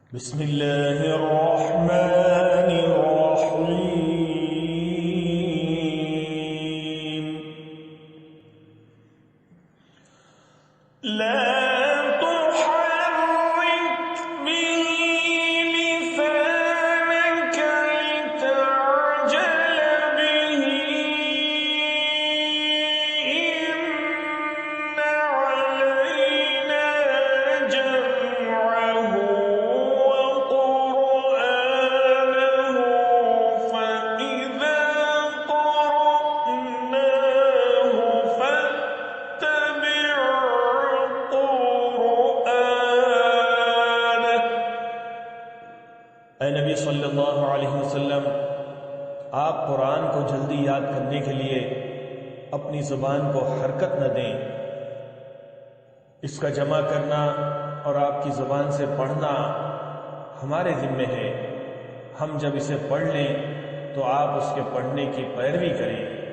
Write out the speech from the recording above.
बिस्मिल्लाहिर्रहमानिर्रहीम। ला तुहर्रिक बिही लिसानक लितअजल बिही इन्न अलैना जमअहु व क़ुरआनहु फ़इज़ा क़रअनाहु फ़त्तबिअ क़ुरआनह। ऐ नबी सल्लल्लाहु अलैहि वसल्लम, आप कुरान को जल्दी याद करने के लिए अपनी ज़ुबान को हरकत न दें। इसका जमा करना और आपकी ज़ुबान से पढ़ना हमारे ज़िम्मे है। हम जब इसे पढ़ लें तो आप उसके पढ़ने की पैरवी करें।